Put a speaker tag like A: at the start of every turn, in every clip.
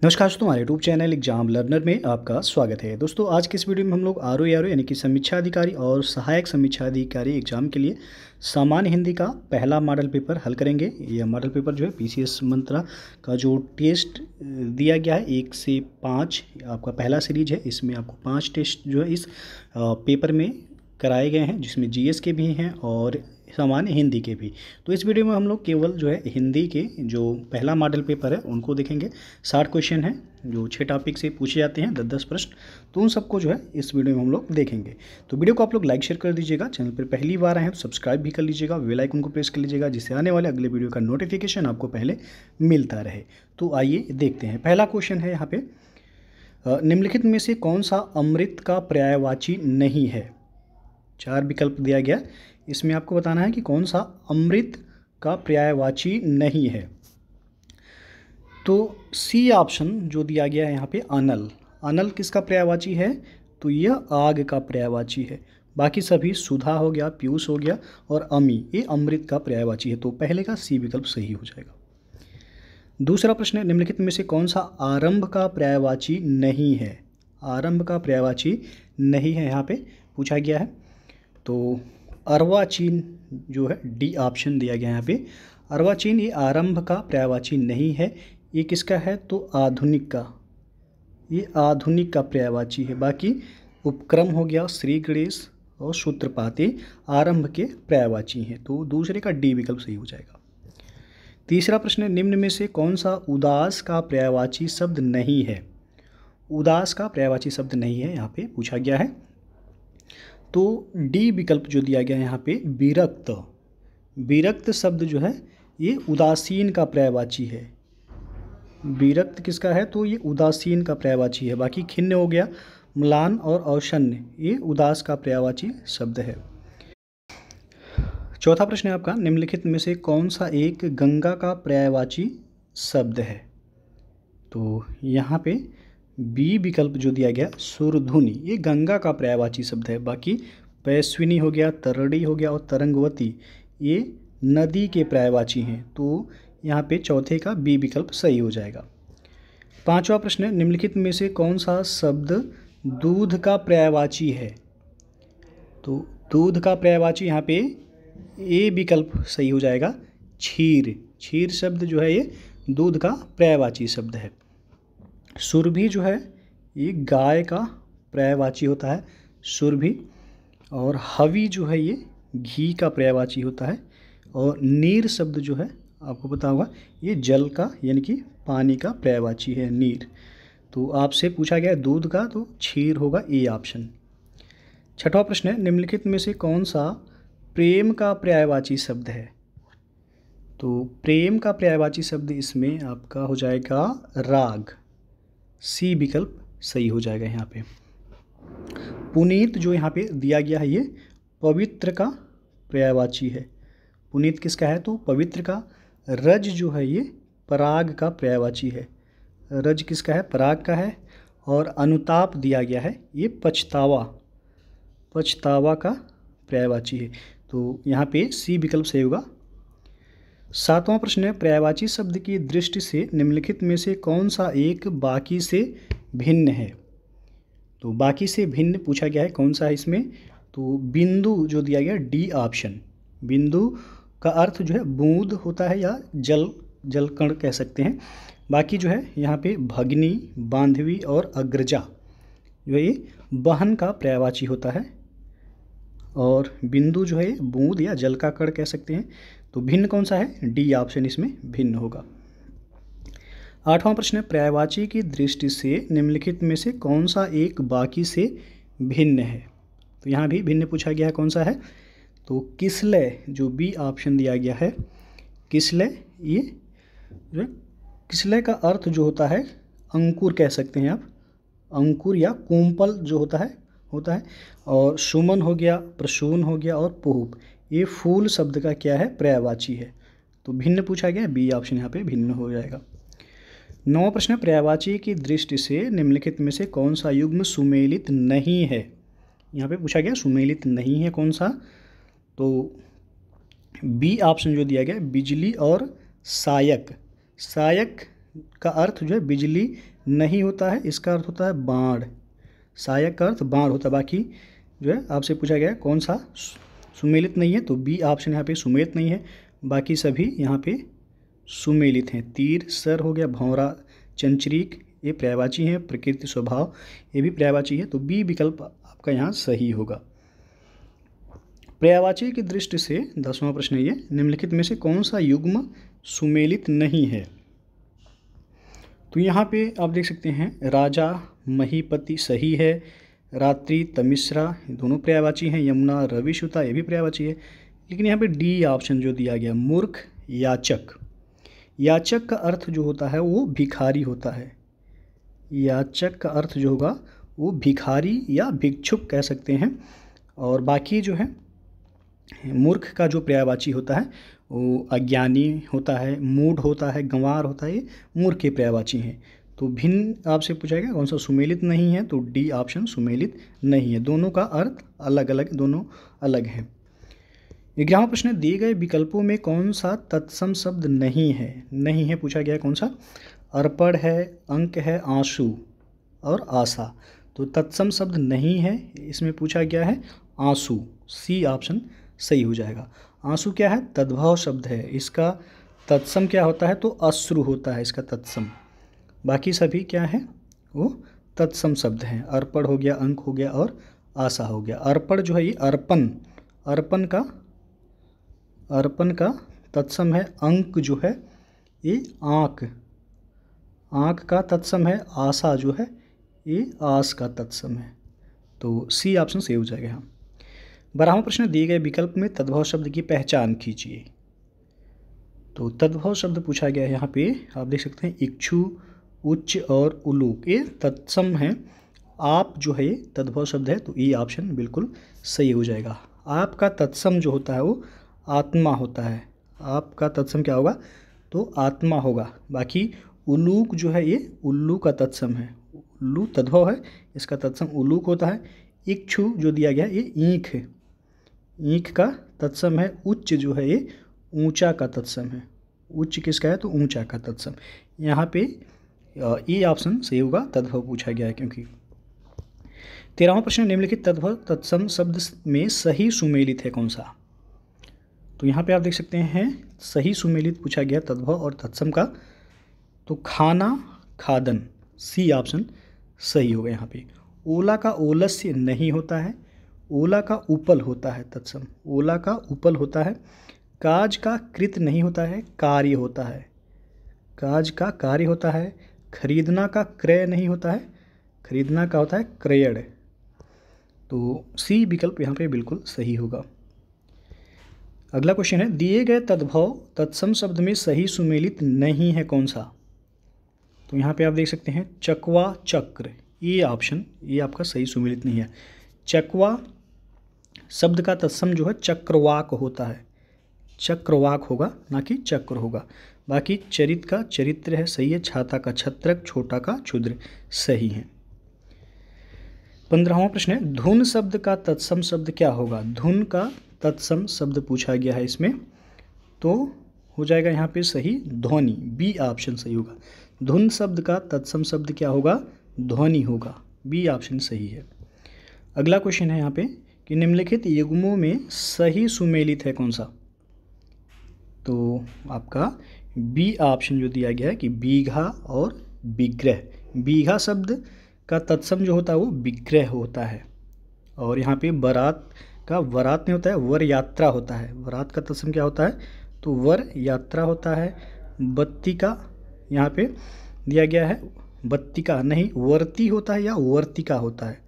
A: नमस्कार दोस्तों, हमारे यूट्यूब चैनल एग्जाम लर्नर में आपका स्वागत है। दोस्तों आज के इस वीडियो में हम लोग आर ओ यानी कि समीक्षा अधिकारी और सहायक समीक्षा अधिकारी एग्जाम के लिए सामान्य हिंदी का पहला मॉडल पेपर हल करेंगे। यह मॉडल पेपर जो है पीसीएस मंत्रा का जो टेस्ट दिया गया है 1 से 5 आपका पहला सीरीज है। इसमें आपको 5 टेस्ट जो है इस पेपर में कराए गए हैं, जिसमें जीएस के भी हैं और सामान्य हिंदी के भी। तो इस वीडियो में हम लोग केवल जो है हिंदी के जो पहला मॉडल पेपर है उनको देखेंगे। 60 क्वेश्चन हैं जो 6 टॉपिक से पूछे जाते हैं, 10-10 प्रश्न। तो उन सबको जो है इस वीडियो में हम लोग देखेंगे। तो वीडियो को आप लोग लाइक शेयर कर दीजिएगा, चैनल पर पहली बार आए हैं तो सब्सक्राइब भी कर लीजिएगा, बेल आइकन को प्रेस कर लीजिएगा, जिससे आने वाले अगले वीडियो का नोटिफिकेशन आपको पहले मिलता रहे। तो आइए देखते हैं। पहला क्वेश्चन है यहाँ पे, निम्नलिखित में से कौन सा अमृत का पर्यायवाची नहीं है। 4 विकल्प दिया गया, इसमें आपको बताना है कि कौन सा अमृत का पर्यायवाची नहीं है। तो सी ऑप्शन जो दिया गया है यहाँ पे, अनल। अनल किसका पर्यायवाची है? तो यह आग का पर्यायवाची है। बाकी सभी सुधा हो गया, पीयूष हो गया और अमी, ये अमृत का पर्यायवाची है। तो पहले का सी विकल्प सही हो जाएगा। दूसरा प्रश्न है, निम्नलिखित में से कौन सा आरंभ का पर्यायवाची नहीं है। आरंभ का पर्यायवाची नहीं है यहाँ पे पूछा गया है। तो अर्वाचीन जो है, डी ऑप्शन दिया गया है यहाँ पे। अर्वाचीन ये आरंभ का पर्यायवाची नहीं है। ये किसका है? तो आधुनिक का, ये आधुनिक का पर्यायवाची है। बाकी उपक्रम हो गया, श्री गणेश और सूत्रपात ये आरंभ के पर्यायवाची हैं। तो दूसरे का डी विकल्प सही हो जाएगा। तीसरा प्रश्न है, निम्न में से कौन सा उदास का पर्यायवाची शब्द नहीं है। उदास का पर्यायवाची शब्द नहीं है यहाँ पे पूछा गया है। तो डी विकल्प जो दिया गया है यहाँ पे, विरक्त। विरक्त शब्द जो है ये उदासीन का पर्यायवाची है। विरक्त किसका है? तो ये उदासीन का पर्यायवाची है। बाकी खिन्न हो गया, म्लान और औषण्य ये उदास का पर्यायवाची शब्द है। चौथा प्रश्न है आपका, निम्नलिखित में से कौन सा एक गंगा का पर्यायवाची शब्द है। तो यहाँ पे बी विकल्प जो दिया गया, सुरधुनी, ये गंगा का पर्यायवाची शब्द है। बाकी पैस्विनी हो गया, तरड़ी हो गया और तरंगवती ये नदी के पर्यायवाची हैं। तो यहाँ पे चौथे का बी विकल्प सही हो जाएगा। पांचवा प्रश्न है, निम्नलिखित में से कौन सा शब्द दूध का पर्यायवाची है। तो दूध का पर्यायवाची यहाँ पे ए विकल्प सही हो जाएगा, क्षीर। क्षीर शब्द जो है ये दूध का पर्यायवाची शब्द है। सुरभि जो है ये गाय का पर्यायवाची होता है, सुरभि। और हवि जो है ये घी का पर्यायवाची होता है। और नीर शब्द जो है आपको पता होगा ये जल का यानी कि पानी का पर्यायवाची है, नीर। तो आपसे पूछा गया दूध का, तो क्षीर होगा ए ऑप्शन। छठवां प्रश्न है, निम्नलिखित में से कौन सा प्रेम का पर्यायवाची शब्द है। तो प्रेम का पर्यायवाची शब्द इसमें आपका हो जाएगा राग। सी विकल्प सही हो जाएगा यहाँ पे। पुनीत जो यहाँ पे दिया गया है ये पवित्र का पर्यायवाची है। पुनीत किसका है? तो पवित्र का। रज जो है ये पराग का पर्यायवाची है। रज किसका है? पराग का है। और अनुताप दिया गया है ये पछतावा, पछतावा का पर्यायवाची है। तो यहाँ पे सी विकल्प सही होगा। सातवां प्रश्न है, पर्यायवाची शब्द की दृष्टि से निम्नलिखित में से कौन सा एक बाकी से भिन्न है। तो बाकी से भिन्न पूछा गया है, कौन सा है इसमें? तो बिंदु जो दिया गया, डी ऑप्शन। बिंदु का अर्थ जो है बूंद होता है या जल कण कह सकते हैं। बाकी जो है यहाँ पे भगनी, बांधवी और अग्रजा जो है ये बहन का पर्यायवाची होता है। और बिंदु जो है बूंद या जल का कण कह सकते हैं। तो भिन्न कौन सा है? डी ऑप्शन इसमें भिन्न होगा। आठवां प्रश्न है, पर्यायवाची की दृष्टि से निम्नलिखित में से कौन सा एक बाकी से भिन्न है। तो यहाँ भी भिन्न पूछा गया है, कौन सा है? तो किसलय जो बी ऑप्शन दिया गया है, किसलय। ये जो किसलय का अर्थ जो होता है अंकुर कह सकते हैं आप, अंकुर या कुंपल जो होता है। और सुमन हो गया, प्रसून हो गया और पुष्प ये फूल शब्द का क्या है? पर्यायवाची है। तो भिन्न पूछा गया, बी ऑप्शन यहाँ पे भिन्न हो जाएगा। नौवां प्रश्न, पर्यायवाची की दृष्टि से निम्नलिखित में से कौन सा युग्म सुमेलित नहीं है। यहाँ पे पूछा गया सुमेलित नहीं है कौन सा। तो बी ऑप्शन जो दिया गया, बिजली और सायक। सायक का अर्थ जो है बिजली नहीं होता है, इसका अर्थ होता है बाण। सहायक का अर्थ बाण होता है। बाकी जो है आपसे पूछा गया है कौन सा सुमेलित नहीं है, तो बी ऑप्शन यहाँ पे सुमेलित नहीं है। बाकी सभी यहाँ पे सुमेलित हैं। तीर, सर हो गया, भौरा, चंचरीक, ये पर्यायवाची हैं। प्रकृति, स्वभाव, ये भी पर्यायवाची है। तो बी विकल्प आपका यहाँ सही होगा। पर्यायवाची की दृष्टि से 10वां प्रश्न है ये, निम्नलिखित में से कौन सा युग्म सुमेलित नहीं है। तो यहाँ पे आप देख सकते हैं राजा, महीपति सही है। रात्रि, तमिश्रा, दोनों पर्यायवाची हैं। यमुना, रविसुता, ये भी पर्यायवाची है। लेकिन यहाँ पे डी ऑप्शन जो दिया गया, मूर्ख, याचक। याचक का अर्थ जो होता है वो भिखारी होता है। याचक का अर्थ जो होगा वो भिखारी या भिक्षुक कह सकते हैं। और बाकी जो है मूर्ख का जो पर्यायवाची होता है वो अज्ञानी होता है, मूढ़ होता है, गंवार होता है, ये मूर्ख के पर्यायवाची हैं। तो भिन्न आपसे पूछा गया कौन सा सुमेलित नहीं है, तो डी ऑप्शन सुमेलित नहीं है। दोनों का अर्थ अलग अलग, दोनों अलग हैं। 11वां प्रश्न, दिए गए विकल्पों में कौन सा तत्सम शब्द नहीं है। नहीं है पूछा गया है कौन सा, अर्पण है, अंक है, आंसू और आशा। तो तत्सम शब्द नहीं है, इसमें पूछा गया है आंसू। सी ऑप्शन सही हो जाएगा। आंसू क्या है, तद्भव शब्द है। इसका तत्सम क्या होता है, तो अश्रु होता है इसका तत्सम। बाकी सभी क्या है, वो तत्सम शब्द हैं। अर्पण हो गया, अंक हो गया और आशा हो गया। अर्पण जो है ये अर्पण, अर्पण का तत्सम है। अंक जो है ये आँख, आँख का तत्सम है। आशा जो है ये आस का तत्सम है। तो सी ऑप्शन सही हो जाएगा यहाँ। 12वां प्रश्न, दिए गए विकल्प में तद्भव शब्द की पहचान कीजिए। तो तद्भव शब्द पूछा गया है यहाँ पे, आप देख सकते हैं इच्छु, उच्च और उलूक, ये तत्सम है। आप जो है तद्भव शब्द है, तो ये ऑप्शन बिल्कुल सही हो जाएगा। आपका तत्सम जो होता है वो आत्मा होता है। आपका तत्सम क्या होगा, तो आत्मा होगा। बाकी उलूक जो है ये उल्लू का तत्सम है। उल्लू तद्भव है, इसका तत्सम उलूक होता है। इच्छु जो दिया गया है ये ईंख है, ईंख का तत्सम है। उच्च जो है ये ऊंचा का तत्सम है। उच्च किसका है, तो ऊंचा का तत्सम। यहाँ पे ये ऑप्शन सही होगा, तद्भव पूछा गया है क्योंकि। 13वां प्रश्न, निम्नलिखित तद्भव तत्सम शब्द में सही सुमेलित है कौन सा। तो यहाँ पे आप देख सकते हैं सही सुमेलित पूछा गया तद्भव और तत्सम का, तो खाना, खादन, सी ऑप्शन सही होगा यहाँ पे। ओला का ओलस्य नहीं होता है, ओला का उपल होता है तत्सम, ओला का उपल होता है। काज का कृत नहीं होता है, कार्य होता है, काज का कार्य होता है। खरीदना का क्रय नहीं होता है, खरीदना का होता है क्रयण। तो सी विकल्प यहाँ पे बिल्कुल सही होगा। अगला क्वेश्चन है, दिए गए तद्भव तत्सम शब्द में सही सुमेलित नहीं है कौन सा। तो यहाँ पे आप देख सकते हैं चकवा, चक्र, ये ऑप्शन ये आपका सही सुमेलित नहीं है। चकवा शब्द का तत्सम जो है चक्रवाक होता है, चक्रवाक होगा ना कि चक्र होगा। बाकी चरित का चरित्र है, सही है। छाता का छत्रक, छोटा का क्षुद्र, सही है। 15वां प्रश्न है, धुन शब्द का तत्सम शब्द क्या होगा। धुन का तत्सम शब्द पूछा गया है इसमें, तो हो जाएगा यहाँ पे सही ध्वनि, बी ऑप्शन सही होगा। धुन शब्द का तत्सम शब्द क्या होगा, ध्वनि होगा, बी ऑप्शन सही है। अगला क्वेश्चन है यहाँ पे कि निम्नलिखित युग्मों में सही सुमेलित है कौन सा। तो आपका बी ऑप्शन जो दिया गया है कि बीघा और विग्रह। बीघा शब्द का तत्सम जो होता है वो विग्रह होता है। और यहाँ पे बारात का वरात नहीं होता है, वर यात्रा होता है। वरात का तत्सम क्या होता है, तो वर यात्रा होता है। बत्ती का यहाँ पे दिया गया है, बत्ती का नहीं, वर्ती होता है या वर्तिका होता है।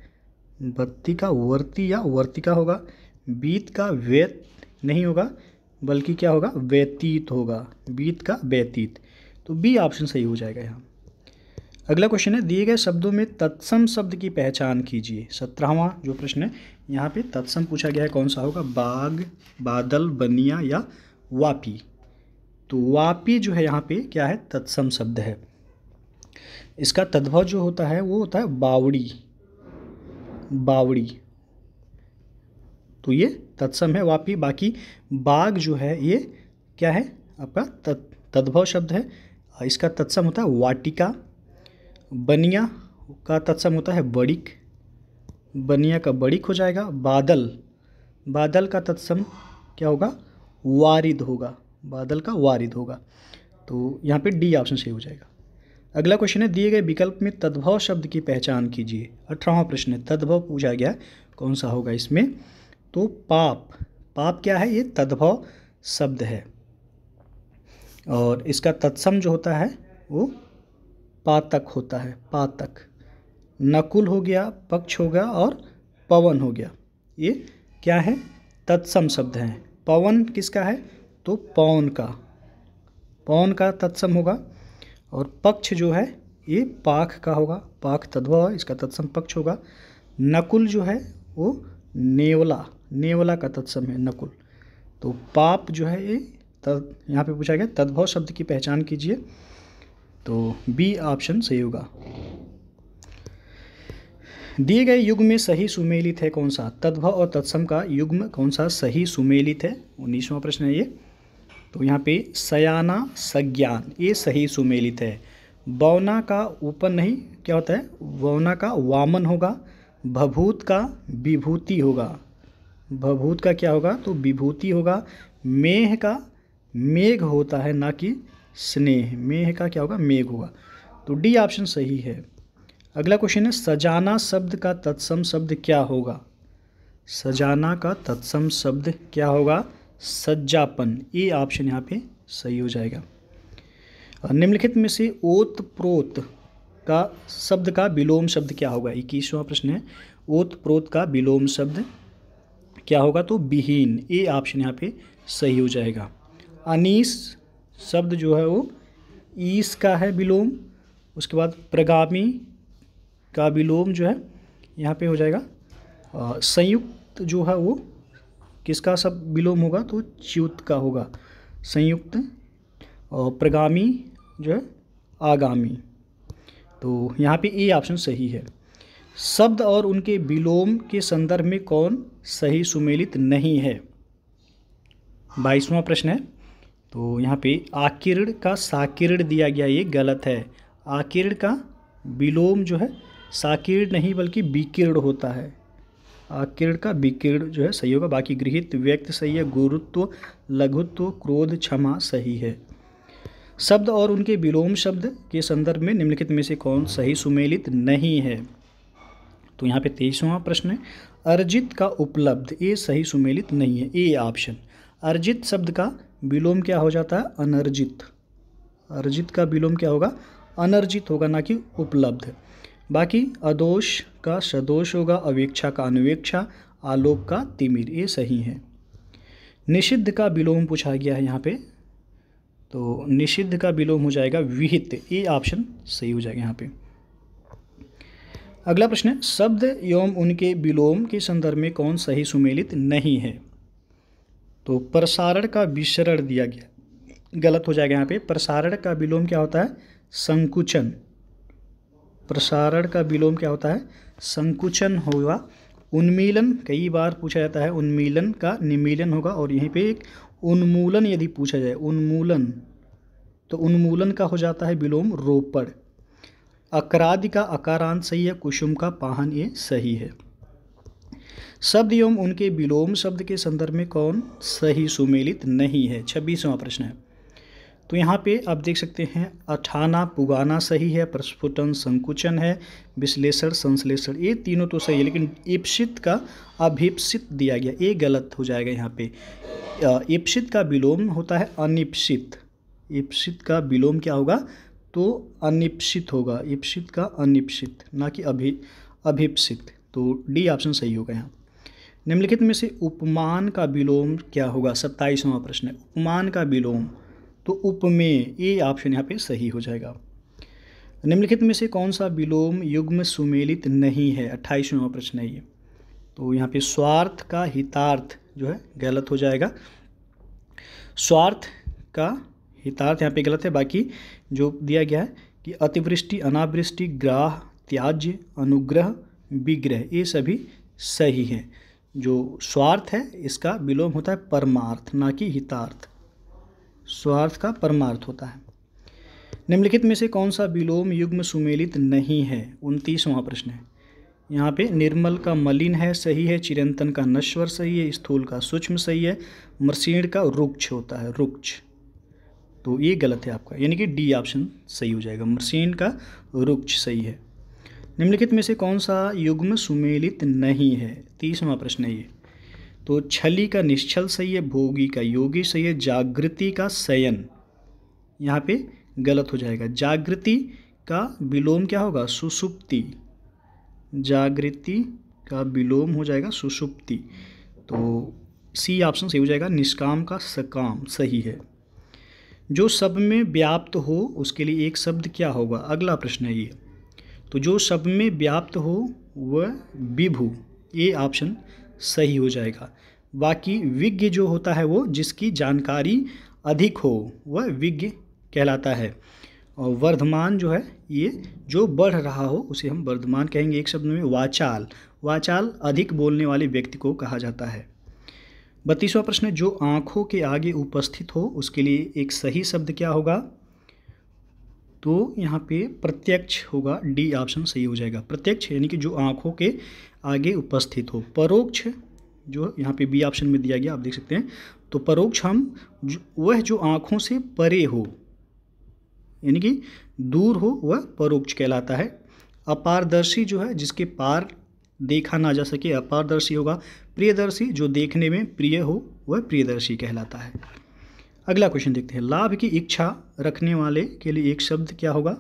A: बत्ती का वर्ती या वर्तिका होगा। बीत का व्यत नहीं होगा, बल्कि क्या होगा, व्यतीत होगा। बीत का व्यतीत, तो बी ऑप्शन सही हो जाएगा यहाँ। अगला क्वेश्चन है, दिए गए शब्दों में तत्सम शब्द की पहचान कीजिए। 17वां जो प्रश्न है यहाँ पे तत्सम पूछा गया है कौन सा होगा, बाग, बादल, बनिया या वापी। तो वापी जो है यहाँ पे क्या है, तत्सम शब्द है। इसका तद्भव जो होता है वो होता है बावड़ी, बावड़ी, तो ये तत्सम है वापी। बाकी बाग जो है ये क्या है, आपका तद्भव शब्द है। इसका तत्सम होता है वाटिका। बनिया का तत्सम होता है बड़िक, बनिया का बड़िक हो जाएगा। बादल, बादल का तत्सम क्या होगा, वारिद होगा, बादल का वारिद होगा। तो यहाँ पे डी ऑप्शन सही हो जाएगा। अगला क्वेश्चन है, दिए गए विकल्प में तद्भव शब्द की पहचान कीजिए। 18वां प्रश्न है, तद्भव पूछा गया है, कौन सा होगा इसमें। तो पाप, पाप क्या है, ये तद्भव शब्द है और इसका तत्सम जो होता है वो पातक होता है, पातक। नकुल हो गया, पक्ष हो गया और पवन हो गया, ये क्या है, तत्सम शब्द हैं। पवन किसका है, तो पौन का, पौन का तत्सम होगा। और पक्ष जो है ये पाख का होगा, पाख तद्भव है, इसका तत्सम पक्ष होगा। नकुल जो है वो नेवला, नेवला का तत्सम है नकुल। तो पाप जो है ये यहाँ पे पूछा गया तद्भव शब्द की पहचान कीजिए, तो बी ऑप्शन सही होगा। दिए गए युग्म में सही सुमेलित है कौन सा, तद्भव और तत्सम का युग्म कौन सा सही सुमेलित है, 19वां प्रश्न है ये। तो यहाँ पे सयाना सज्ञान ये सही सुमेलित है। बौना का ऊपर नहीं क्या होता है, बौना का वामन होगा। भभूत का विभूति होगा, भभूत का क्या होगा, तो विभूति होगा। मेह का मेघ होता है ना कि स्नेह, मेह का क्या होगा, मेघ होगा। तो डी ऑप्शन सही है। अगला क्वेश्चन है, सजाना शब्द का तत्सम शब्द क्या होगा। सजाना का तत्सम शब्द क्या होगा, सज्जापन, ये ऑप्शन यहाँ पे सही हो जाएगा। निम्नलिखित में से ओत प्रोत का शब्द का विलोम शब्द क्या होगा, 21वां प्रश्न है। ओत प्रोत का विलोम शब्द क्या होगा, तो विहीन, ये ऑप्शन यहाँ पे सही हो जाएगा। अनीस शब्द जो है वो ईस का है विलोम। उसके बाद प्रगामी का विलोम जो है यहाँ पे हो जाएगा संयुक्त, जो है वो किसका सब विलोम होगा, तो च्युत का होगा, संयुक्त। और प्रगामी जो है आगामी, तो यहाँ पे ए ऑप्शन सही है। शब्द और उनके विलोम के संदर्भ में कौन सही सुमेलित नहीं है, 22वां प्रश्न है। तो यहाँ पे आकीर्ण का साकीर्ण दिया गया, ये गलत है। आकीर्ण का विलोम जो है साकीर्ण नहीं बल्कि विकीर्ण होता है, आकीर्ण का विकीर्ण जो है सही होगा। बाकी गृहीत व्यक्त सही है, गुरुत्व लघुत्व क्रोध क्षमा सही है। शब्द और उनके विलोम शब्द के संदर्भ में निम्नलिखित में से कौन सही सुमेलित नहीं है, तो यहाँ पे 23वां प्रश्न है। अर्जित का उपलब्ध, ये सही सुमेलित नहीं है, ए ऑप्शन। अर्जित शब्द का विलोम क्या हो जाता है, अनर्जित। अर्जित का विलोम क्या होगा, अनर्जित होगा ना कि उपलब्ध। बाकी अदोष का सदोष होगा, अवेक्षा का अनुवेक्षा, आलोक का तिमिर, ये सही है। निषिद्ध का विलोम पूछा गया है यहाँ पे, तो निषिद्ध का विलोम हो जाएगा विहित, ये ऑप्शन सही हो जाएगा यहाँ पे। अगला प्रश्न है, शब्द एवं उनके विलोम के संदर्भ में कौन सही सुमेलित नहीं है, तो प्रसारण का विसरण दिया गया, गलत हो जाएगा यहाँ पे। प्रसारण का विलोम क्या होता है, संकुचन। प्रसारण का विलोम क्या होता है, संकुचन होगा। उन्मीलन कई बार पूछा जाता है, उन्मीलन का निमीलन होगा। और यहीं पे एक उन्मूलन यदि पूछा जाए, उन्मूलन, तो उन्मूलन का हो जाता है विलोम रोपड़। अकरादि का अकारांत सही है, कुसुम का पाहन ये सही है। शब्द एवं उनके विलोम शब्द के संदर्भ में कौन सही सुमेलित नहीं है, 26वां प्रश्न है। तो यहाँ पे आप देख सकते हैं, अठाना पुगाना सही है, प्रस्फुटन संकुचन है, विश्लेषण संश्लेषण, ये तीनों तो सही है। लेकिन ईप्सित का अभीप्सित दिया गया, ये गलत हो जाएगा यहाँ पे। ईप्सित का विलोम होता है अनिप्सित, ईप्सित का विलोम क्या होगा, तो अनिप्सित होगा, ईप्सित का अनिप्सित ना कि अभिप्सित। तो डी ऑप्शन सही होगा यहाँ। निम्नलिखित में से उपमान का विलोम क्या होगा, 27वां प्रश्न है। उपमान का विलोम तो उपमेय, ये ऑप्शन यहाँ पे सही हो जाएगा। निम्नलिखित में से कौन सा विलोम युग्म सुमेलित नहीं है, 28वां प्रश्न है ये। तो यहाँ पे स्वार्थ का हितार्थ जो है गलत हो जाएगा। स्वार्थ का हितार्थ यहाँ पे गलत है। बाकी जो दिया गया है कि अतिवृष्टि अनावृष्टि ग्राह त्याज्य अनुग्रह विग्रह, ये सभी सही है। जो स्वार्थ है इसका विलोम होता है परमार्थ ना कि हितार्थ, स्वार्थ का परमार्थ होता है। निम्नलिखित में से कौन सा विलोम युग्म सुमेलित नहीं है? 29वां प्रश्न है। यहाँ पे निर्मल का मलिन है सही है, चिरंतन का नश्वर सही है, स्थूल का सूक्ष्म सही है, मृषीण का रुक्ष होता है रुक्ष, तो ये गलत है आपका, यानी कि डी ऑप्शन सही हो जाएगा, मृषीण का रुक्ष सही है। निम्नलिखित में से कौन सा युग्म सुमेलित नहीं है? 30वां प्रश्न है ये। तो छली का निश्चल सही है, भोगी का योगी सही है, जागृति का शयन यहाँ पे गलत हो जाएगा। जागृति का विलोम क्या होगा? सुषुप्ति, जागृति का विलोम हो जाएगा सुषुप्ति, तो सी ऑप्शन सही हो जाएगा। निष्काम का सकाम सही है। जो शब्द में व्याप्त हो उसके लिए एक शब्द क्या होगा? अगला प्रश्न है ये। तो जो शब्द में व्याप्त हो वह विभु, ये ऑप्शन सही हो जाएगा। बाकी विज्ञ जो होता है वो जिसकी जानकारी अधिक हो वह विज्ञ कहलाता है। और वर्धमान जो है ये जो बढ़ रहा हो उसे हम वर्धमान कहेंगे। एक शब्द में वाचाल, वाचाल अधिक बोलने वाले व्यक्ति को कहा जाता है। 32वां प्रश्न, जो आँखों के आगे उपस्थित हो उसके लिए एक सही शब्द क्या होगा? तो यहाँ पे प्रत्यक्ष होगा, डी ऑप्शन सही हो जाएगा। प्रत्यक्ष यानी कि जो आँखों के आगे उपस्थित हो। परोक्ष जो यहाँ पे बी ऑप्शन में दिया गया, आप देख सकते हैं। तो परोक्ष हम वह जो आँखों से परे हो यानी कि दूर हो वह परोक्ष कहलाता है। अपारदर्शी जो है जिसके पार देखा ना जा सके अपारदर्शी होगा। प्रियदर्शी जो देखने में प्रिय हो वह प्रियदर्शी कहलाता है। अगला क्वेश्चन देखते हैं। लाभ की इच्छा रखने वाले के लिए एक शब्द क्या होगा?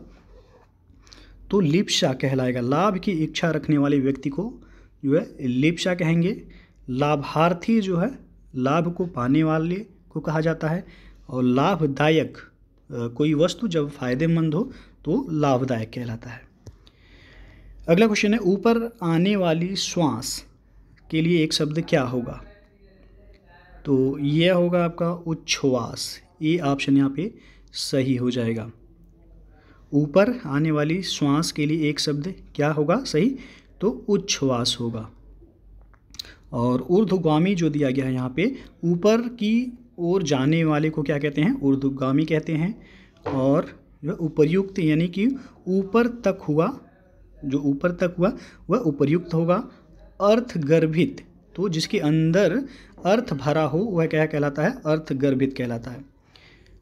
A: तो लिप्सा कहलाएगा। लाभ की इच्छा रखने वाले व्यक्ति को जो है लिप्सा कहेंगे। लाभार्थी जो है लाभ को पाने वाले को कहा जाता है। और लाभदायक कोई वस्तु जब फायदेमंद हो तो लाभदायक कहलाता है। अगला क्वेश्चन है, ऊपर आने वाली श्वास के लिए एक शब्द क्या होगा? तो यह होगा आपका उच्छ्वास, ये ऑप्शन यहाँ पे सही हो जाएगा। ऊपर आने वाली श्वास के लिए एक शब्द क्या होगा सही? तो उच्छ्वास होगा। और ऊर्ध्वगामी जो दिया गया है यहाँ पे, ऊपर की ओर जाने वाले को क्या कहते हैं? ऊर्ध्वगामी कहते हैं। और उपर्युक्त यानी कि ऊपर तक हुआ, जो ऊपर तक हुआ वह उपर्युक्त होगा। अर्थगर्भित, तो जिसके अंदर अर्थ भरा हो वह क्या कहलाता है? अर्थगर्भित कहलाता है।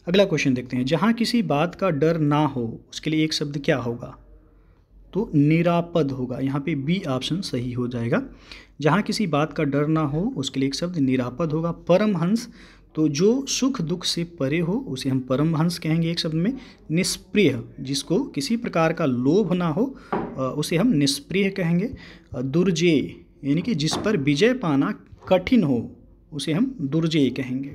A: अगला क्वेश्चन देखते हैं। जहाँ किसी बात का डर ना हो उसके लिए एक शब्द क्या होगा? तो निरापद होगा। यहाँ पे बी ऑप्शन सही हो जाएगा। जहाँ किसी बात का डर ना हो उसके लिए एक शब्द निरापद होगा। परमहंस, तो जो सुख दुख से परे हो उसे हम परमहंस कहेंगे एक शब्द में। निष्प्रिय, जिसको किसी प्रकार का लोभ ना हो उसे हम निष्प्रिय कहेंगे। दुर्जेय यानी कि जिस पर विजय पाना कठिन हो उसे हम दुर्जेय कहेंगे।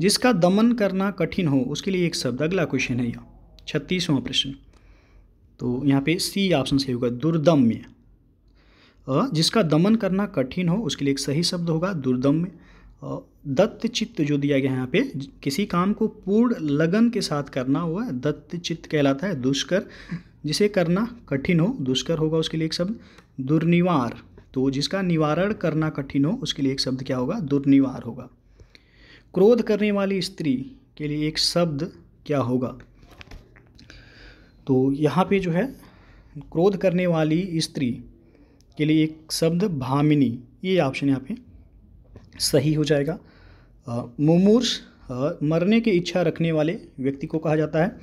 A: जिसका दमन करना कठिन हो उसके लिए एक शब्द। अगला क्वेश्चन है यह 36वां प्रश्न। तो यहाँ पे सी ऑप्शन सही होगा, दुर्दम्य। जिसका दमन करना कठिन हो उसके लिए एक सही शब्द होगा दुर्दम्य। दत्त चित्त जो दिया गया है यहाँ पे, किसी काम को पूर्ण लगन के साथ करना हुआ दत्त चित्त कहलाता है। दुष्कर, जिसे करना कठिन हो दुष्कर होगा उसके लिए एक शब्द। दुर्निवार, तो जिसका निवारण करना कठिन हो उसके लिए एक शब्द क्या होगा? दुर्निवार होगा। क्रोध करने वाली स्त्री के लिए एक शब्द क्या होगा? तो यहाँ पे जो है क्रोध करने वाली स्त्री के लिए एक शब्द भामिनी, ये ऑप्शन यहाँ पे सही हो जाएगा। मुमूर्ष, मरने की इच्छा रखने वाले व्यक्ति को कहा जाता है।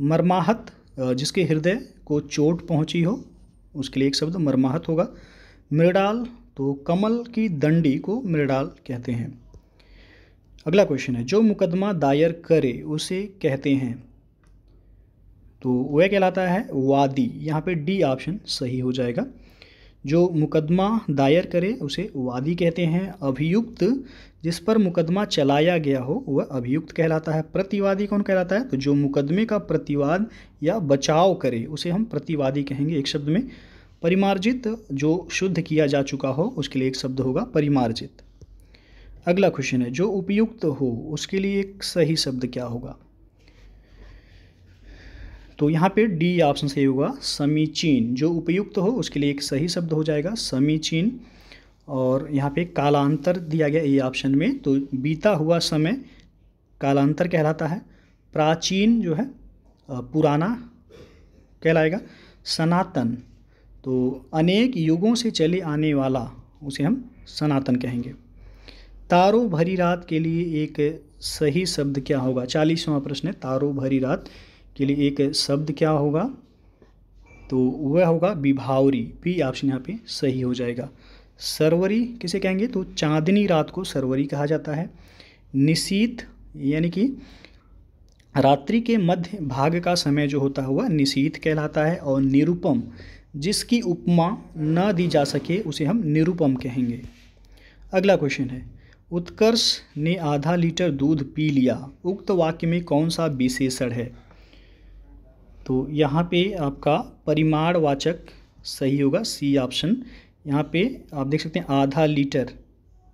A: मर्माहत, जिसके हृदय को चोट पहुंची हो उसके लिए एक शब्द मर्माहत होगा। मृडाल, तो कमल की दंडी को मृडाल कहते हैं। अगला क्वेश्चन है, जो मुकदमा दायर करे उसे कहते हैं, तो वह कहलाता है वादी। यहाँ पे डी ऑप्शन सही हो जाएगा। जो मुकदमा दायर करे उसे वादी कहते हैं। अभियुक्त, जिस पर मुकदमा चलाया गया हो वह अभियुक्त कहलाता है। प्रतिवादी कौन कहलाता है? तो जो मुकदमे का प्रतिवाद या बचाव करे उसे हम प्रतिवादी कहेंगे एक शब्द में। परिमार्जित, जो शुद्ध किया जा चुका हो उसके लिए एक शब्द होगा परिमार्जित। अगला क्वेश्चन है, जो उपयुक्त हो उसके लिए एक सही शब्द क्या होगा? तो यहाँ पे डी ऑप्शन सही होगा समीचीन। जो उपयुक्त हो उसके लिए एक सही शब्द हो जाएगा समीचीन। और यहाँ पे कालांतर दिया गया ये ऑप्शन में, तो बीता हुआ समय कालांतर कहलाता है। प्राचीन जो है पुराना कहलाएगा। सनातन, तो अनेक युगों से चले आने वाला, उसे हम सनातन कहेंगे। तारों भरी रात के लिए एक सही शब्द क्या होगा? 40वां प्रश्न है, तारों भरी रात के लिए एक शब्द क्या होगा? तो वह होगा विभावरी। बी ऑप्शन यहाँ पे सही हो जाएगा। सरवरी किसे कहेंगे? तो चांदनी रात को सरवरी कहा जाता है। निशीथ यानी कि रात्रि के मध्य भाग का समय जो होता है वह निशीथ कहलाता है। और निरुपम, जिसकी उपमा न दी जा सके उसे हम निरुपम कहेंगे। अगला क्वेश्चन है, उत्कर्ष ने आधा लीटर दूध पी लिया, उक्त वाक्य में कौन सा विशेषण है? तो यहाँ पे आपका परिमाणवाचक सही होगा, सी ऑप्शन। यहाँ पे आप देख सकते हैं आधा लीटर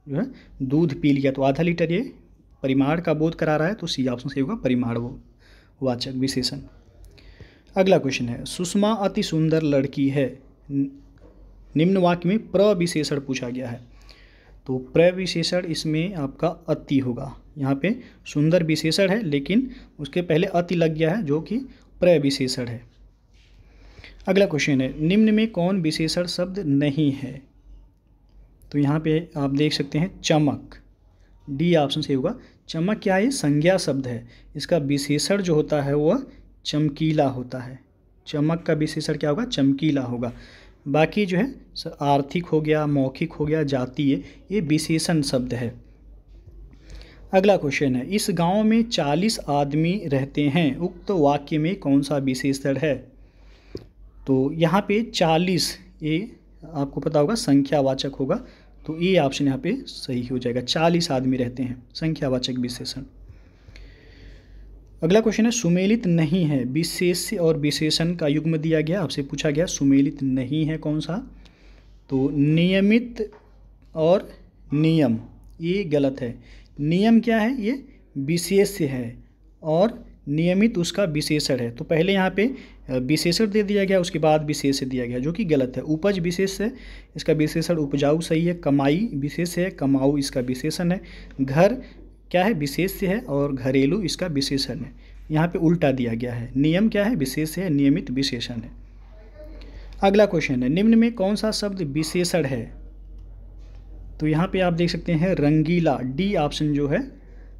A: जो है दूध पी लिया, तो आधा लीटर ये परिमाण का बोध करा रहा है, तो सी ऑप्शन सही होगा, परिमाणवाचक विशेषण। अगला क्वेश्चन है, सुषमा अति सुंदर लड़की है, निम्न वाक्य में प्रविशेषण पूछा गया है। तो प्रविशेषण इसमें आपका अति होगा। यहाँ पे सुंदर विशेषण है लेकिन उसके पहले अति लग गया है जो कि प्रविशेषण है। अगला क्वेश्चन है, निम्न में कौन विशेषण शब्द नहीं है? तो यहाँ पे आप देख सकते हैं चमक, डी ऑप्शन सही होगा। चमक क्या है? संज्ञा शब्द है, इसका विशेषण जो होता है वह चमकीला होता है। चमक का विशेषण क्या होगा? चमकीला होगा। बाकी जो है आर्थिक हो गया, मौखिक हो गया, जातीय, ये विशेषण शब्द है। अगला क्वेश्चन है, इस गांव में 40 आदमी रहते हैं, उक्त वाक्य में कौन सा विशेषण है? तो यहाँ पे 40 ये आपको पता होगा संख्यावाचक होगा, तो ये ऑप्शन यहाँ पे सही हो जाएगा। 40 आदमी रहते हैं, संख्यावाचक विशेषण। अगला क्वेश्चन है, सुमेलित नहीं है, विशेष्य और विशेषण का युग्म दिया गया, आपसे पूछा गया सुमेलित नहीं है कौन सा? तो नियमित और नियम, ये गलत है। नियम क्या है? ये विशेष्य है और नियमित उसका विशेषण है। तो पहले यहाँ पे विशेषण दे दिया गया, उसके बाद विशेष्य दिया गया, जो कि गलत है। उपज विशेष है, इसका विशेषण उपजाऊ सही है। कमाई विशेष है, कमाऊ इसका विशेषण है। घर क्या है? विशेष्य है और घरेलू इसका विशेषण है। यहाँ पे उल्टा दिया गया है। नियम क्या है? विशेष्य है, नियमित विशेषण है। अगला क्वेश्चन है, निम्न में कौन सा शब्द विशेषण है? तो यहाँ पे आप देख सकते हैं रंगीला, डी ऑप्शन जो है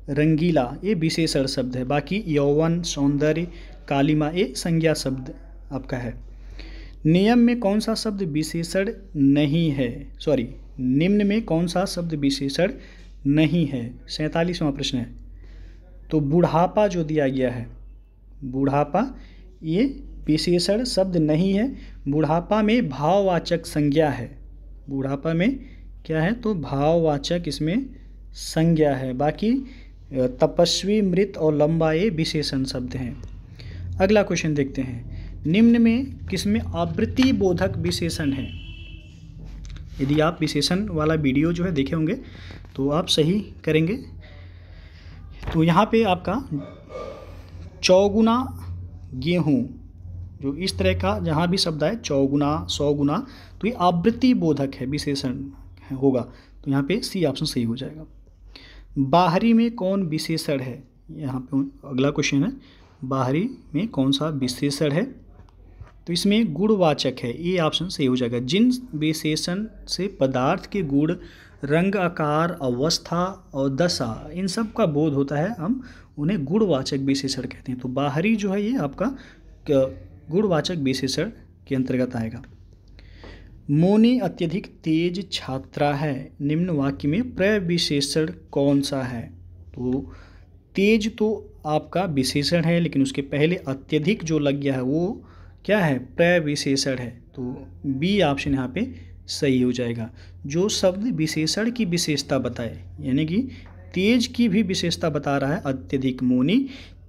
A: रंगीला, ये विशेषण शब्द है। बाकी यौवन, सौंदर्य, कालिमा ये संज्ञा शब्द आपका है। नियम में कौन सा शब्द विशेषण नहीं है? सॉरी, निम्न में कौन सा शब्द विशेषण नहीं है? 47वां प्रश्न है। तो बुढ़ापा जो दिया गया है, बुढ़ापा ये विशेषण शब्द नहीं है। बुढ़ापा में भाववाचक संज्ञा है। बुढ़ापा में क्या है? तो भाववाचक इसमें संज्ञा है। बाकी तपस्वी, मृत और लंबा ये विशेषण शब्द हैं। अगला क्वेश्चन देखते हैं, निम्न में किसमें आवृत्ति बोधक विशेषण है? यदि आप विशेषण वाला वीडियो जो है देखे होंगे तो आप सही करेंगे। तो यहाँ पे आपका चौगुना गेहूँ, जो इस तरह का जहाँ भी शब्द है चौगुना, सौगुना, तो ये आवृत्ति बोधक है, विशेषण होगा। तो यहाँ पे सी ऑप्शन सही हो जाएगा। बाहरी में कौन विशेषण है? यहाँ पे अगला क्वेश्चन है, बाहरी में कौन सा विशेषण है? तो इसमें गुणवाचक है, ये ऑप्शन सही हो जाएगा। जिन विशेषण से पदार्थ के गुण, रंग, आकार, अवस्था और दशा, इन सब का बोध होता है, हम उन्हें गुणवाचक विशेषण कहते हैं। तो बाहरी जो है ये आपका गुणवाचक विशेषण के अंतर्गत आएगा। मोनी अत्यधिक तेज छात्रा है, निम्न वाक्य में प्रविशेषण कौन सा है? तो तेज तो आपका विशेषण है, लेकिन उसके पहले अत्यधिक जो लग गया है वो क्या है? प्रविशेषण है। तो बी ऑप्शन यहाँ पे सही हो जाएगा। जो शब्द विशेषण की विशेषता बताए, यानी कि तेज की भी विशेषता बता रहा है अत्यधिक। मोनी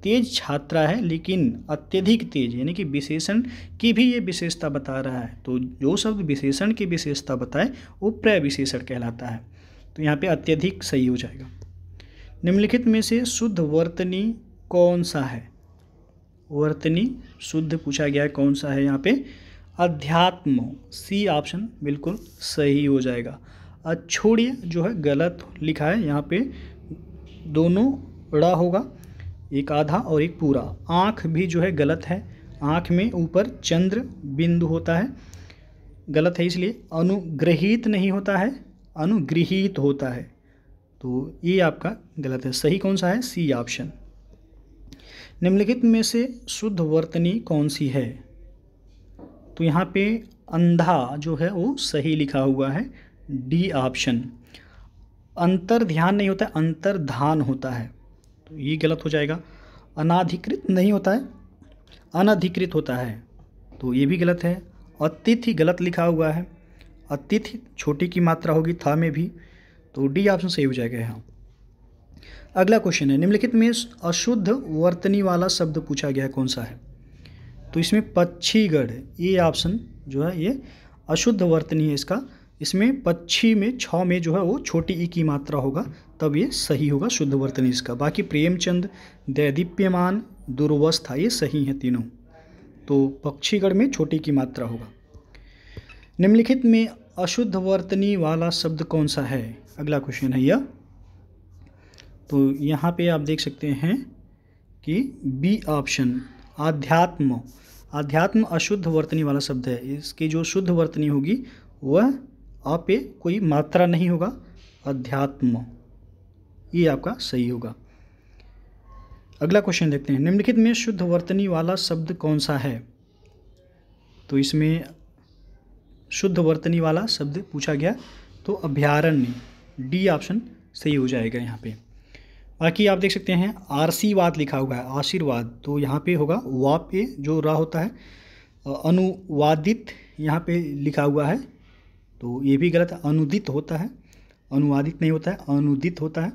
A: तेज छात्रा है लेकिन अत्यधिक तेज, यानी कि विशेषण की भी ये विशेषता बता रहा है। तो जो शब्द विशेषण की विशेषता बताए वो प्रविशेषण कहलाता है। तो यहाँ पे अत्यधिक सही हो जाएगा। निम्नलिखित में से शुद्ध वर्तनी कौन सा है? वर्तनी शुद्ध पूछा गया है, कौन सा है यहाँ पे? अध्यात्म, सी ऑप्शन बिल्कुल सही हो जाएगा। अच्छोड़िय जो है गलत लिखा है, यहाँ पे दोनों ड़ा होगा। एक आधा और एक पूरा। आँख भी जो है गलत है, आँख में ऊपर चंद्र बिंदु होता है, गलत है, इसलिए अनुग्रहित नहीं होता है, अनुगृहीत होता है। तो ये आपका गलत है। सही कौन सा है? C option. निम्नलिखित में से शुद्ध वर्तनी कौन सी है? तो यहाँ पे अंधा जो है वो सही लिखा हुआ है, डी ऑप्शन। अंतर ध्यान नहीं होता है, अंतर्धान होता है, तो ये गलत हो जाएगा। अनाधिकृत नहीं होता है, अनधिकृत होता है, तो ये भी गलत है। अतिथि गलत लिखा हुआ है, अतिथि छोटी की मात्रा होगी था में भी, तो डी ऑप्शन सही हो जाएगा यहाँ। अगला क्वेश्चन है, निम्नलिखित में अशुद्ध वर्तनी वाला शब्द पूछा गया है, कौन सा है? तो इसमें पक्षीगढ़, ये ऑप्शन जो है ये अशुद्ध वर्तनी है इसका। इसमें पक्षी में छ में जो है वो छोटी ई की मात्रा होगा, तब ये सही होगा शुद्ध वर्तनी इसका। बाकी प्रेमचंद, दैदीप्यमान, दुर्वस्था ये सही हैं तीनों, तो पक्षीगढ़ में छोटी की मात्रा होगा। निम्नलिखित में अशुद्ध वर्तनी वाला शब्द कौन सा है? अगला क्वेश्चन है यह। तो यहाँ पे आप देख सकते हैं कि बी ऑप्शन आध्यात्म, आध्यात्म अशुद्ध वर्तनी वाला शब्द है। इसकी जो शुद्ध वर्तनी होगी वह आ पे कोई मात्रा नहीं होगा, अध्यात्म, ये आपका सही होगा। अगला क्वेश्चन देखते हैं, निम्नलिखित में शुद्ध वर्तनी वाला शब्द कौन सा है? तो इसमें शुद्ध वर्तनी वाला शब्द पूछा गया तो अभयारण्य, डी ऑप्शन सही हो जाएगा यहाँ पे। बाकी आप देख सकते हैं आशीर्वाद लिखा हुआ है, आशीर्वाद, तो यहाँ पे होगा वा पे जो रा होता है। अनुवादित यहाँ पे लिखा हुआ है, तो ये भी गलत है, अनुदित होता है, अनुवादित नहीं होता है, अनुदित होता है।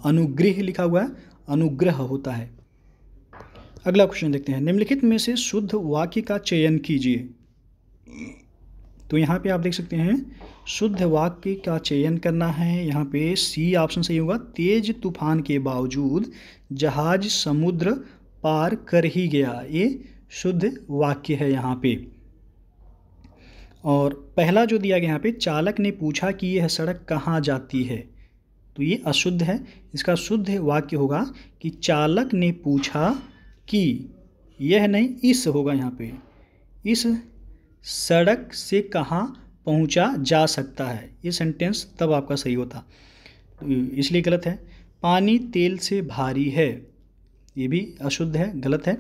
A: अनुग्रह लिखा हुआ है, अनुग्रह होता है। अगला क्वेश्चन देखते हैं, निम्नलिखित में से शुद्ध वाक्य का चयन कीजिए। तो यहाँ पे आप देख सकते हैं शुद्ध वाक्य का चयन करना है, यहाँ पे सी ऑप्शन सही होगा। तेज तूफान के बावजूद जहाज समुद्र पार कर ही गया, ये शुद्ध वाक्य है यहाँ पे। और पहला जो दिया गया यहाँ पे, चालक ने पूछा कि यह सड़क कहाँ जाती है, तो ये अशुद्ध है। इसका शुद्ध वाक्य होगा कि चालक ने पूछा कि, यह नहीं इस होगा यहाँ पे, इस सड़क से कहाँ पहुँचा जा सकता है, ये सेंटेंस तब आपका सही होता, तो इसलिए गलत है। पानी तेल से भारी है, ये भी अशुद्ध है, गलत है।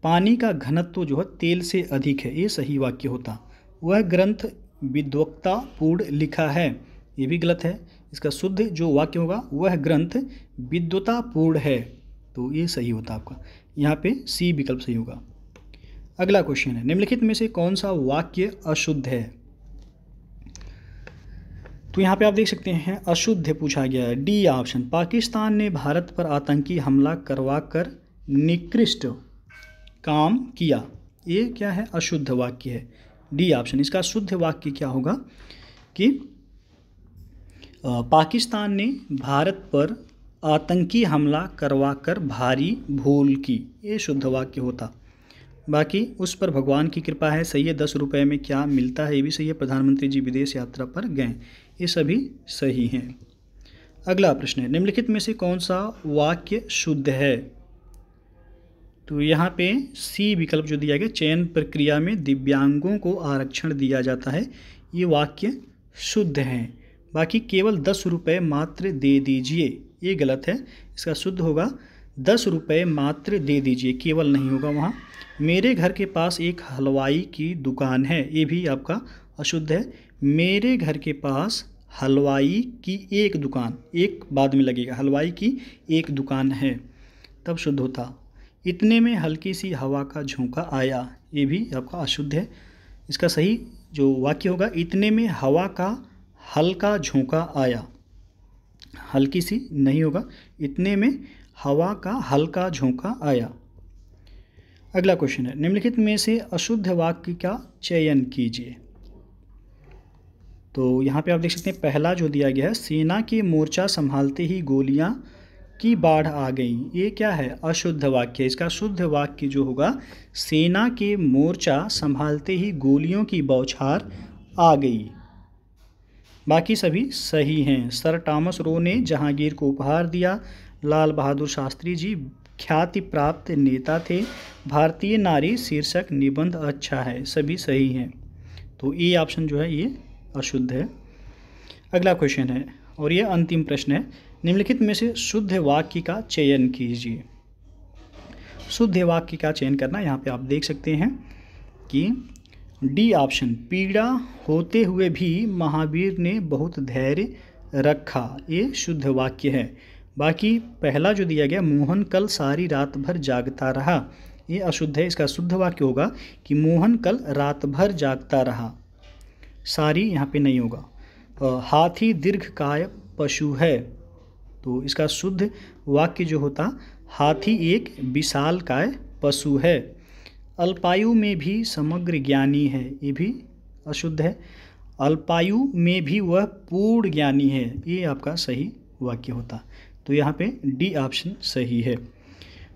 A: पानी का घनत्व जो है तेल से अधिक है, ये सही वाक्य होता। वह ग्रंथ विद्वत्तापूर्ण लिखा है, ये भी गलत है। इसका शुद्ध जो वाक्य होगा, वह ग्रंथ विद्वत्तापूर्ण है, तो ये सही होता आपका, यहाँ पे सी विकल्प सही होगा। अगला क्वेश्चन है, निम्नलिखित में से कौन सा वाक्य अशुद्ध है? तो यहाँ पे आप देख सकते हैं अशुद्ध पूछा गया है, डी ऑप्शन। पाकिस्तान ने भारत पर आतंकी हमला करवाकर निकृष्ट काम किया, ये क्या है? अशुद्ध वाक्य है, डी ऑप्शन। इसका शुद्ध वाक्य क्या होगा कि पाकिस्तान ने भारत पर आतंकी हमला करवाकर भारी भूल की, ये शुद्ध वाक्य होता। बाकी उस पर भगवान की कृपा है, सही है। 10 रुपये में क्या मिलता है, ये भी सही है। प्रधानमंत्री जी विदेश यात्रा पर गए, ये सभी सही हैं। अगला प्रश्न है, निम्नलिखित में से कौन सा वाक्य शुद्ध है? तो यहाँ पे सी विकल्प जो दिया गया, चयन प्रक्रिया में दिव्यांगों को आरक्षण दिया जाता है, ये वाक्य शुद्ध हैं। बाकी केवल 10 रुपये मात्र दे दीजिए, ये गलत है। इसका शुद्ध होगा 10 रुपये मात्र दे दीजिए, केवल नहीं होगा वहाँ। मेरे घर के पास एक हलवाई की दुकान है, ये भी आपका अशुद्ध है। मेरे घर के पास हलवाई की एक दुकान, एक बाद में लगेगा, हलवाई की एक दुकान है, तब शुद्ध होता। इतने में हल्की सी हवा का झोंका आया, ये भी आपका अशुद्ध है। इसका सही जो वाक्य होगा, इतने में हवा का हल्का झोंका आया, हल्की सी नहीं होगा, इतने में हवा का हल्का झोंका आया। अगला क्वेश्चन है, निम्नलिखित में से अशुद्ध वाक्य का चयन कीजिए। तो यहाँ पे आप देख सकते हैं पहला जो दिया गया है, सेना के मोर्चा संभालते ही गोलियां की बाढ़ आ गई, ये क्या है? अशुद्ध वाक्य। इसका शुद्ध वाक्य जो होगा, सेना के मोर्चा संभालते ही गोलियों की बौछार आ गई। बाकी सभी सही हैं। सर टॉमस रो ने जहांगीर को उपहार दिया, लाल बहादुर शास्त्री जी ख्याति प्राप्त नेता थे। भारतीय नारी शीर्षक निबंध अच्छा है। सभी सही हैं, तो ए ऑप्शन जो है ये अशुद्ध है। अगला क्वेश्चन है और ये अंतिम प्रश्न है, निम्नलिखित में से शुद्ध वाक्य का चयन कीजिए। शुद्ध वाक्य का चयन करना, यहाँ पे आप देख सकते हैं कि डी ऑप्शन, पीड़ा होते हुए भी महावीर ने बहुत धैर्य रखा, ये शुद्ध वाक्य है। बाकी पहला जो दिया गया, मोहन कल सारी रात भर जागता रहा, ये अशुद्ध है। इसका शुद्ध वाक्य होगा कि मोहन कल रात भर जागता रहा, सारी यहाँ पे नहीं होगा। हाथी दीर्घकाय पशु है, तो इसका शुद्ध वाक्य जो होता, हाथी एक विशालकाय पशु है। अल्पायु में भी समग्र ज्ञानी है, ये भी अशुद्ध है। अल्पायु में भी वह पूर्ण ज्ञानी है, ये आपका सही वाक्य होता। तो यहाँ पे डी ऑप्शन सही है।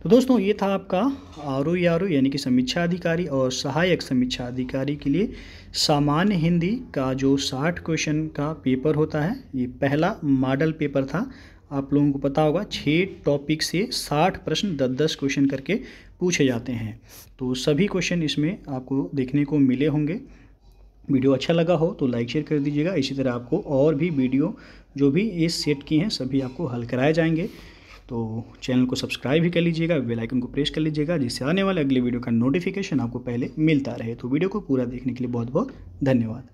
A: तो दोस्तों ये था आपका आरओ यानी कि समीक्षा अधिकारी और सहायक समीक्षा अधिकारी के लिए सामान्य हिंदी का जो 60 क्वेश्चन का पेपर होता है, ये पहला मॉडल पेपर था। आप लोगों को पता होगा 6 टॉपिक से 60 प्रश्न 10-10 क्वेश्चन करके पूछे जाते हैं। तो सभी क्वेश्चन इसमें आपको देखने को मिले होंगे। वीडियो अच्छा लगा हो तो लाइक शेयर कर दीजिएगा। इसी तरह आपको और भी वीडियो जो भी इस सेट की हैं सभी आपको हल कराए जाएंगे। तो चैनल को सब्सक्राइब भी कर लीजिएगा, बेल आइकन को प्रेस कर लीजिएगा, जिससे आने वाले अगले वीडियो का नोटिफिकेशन आपको पहले मिलता रहे। तो वीडियो को पूरा देखने के लिए बहुत बहुत धन्यवाद।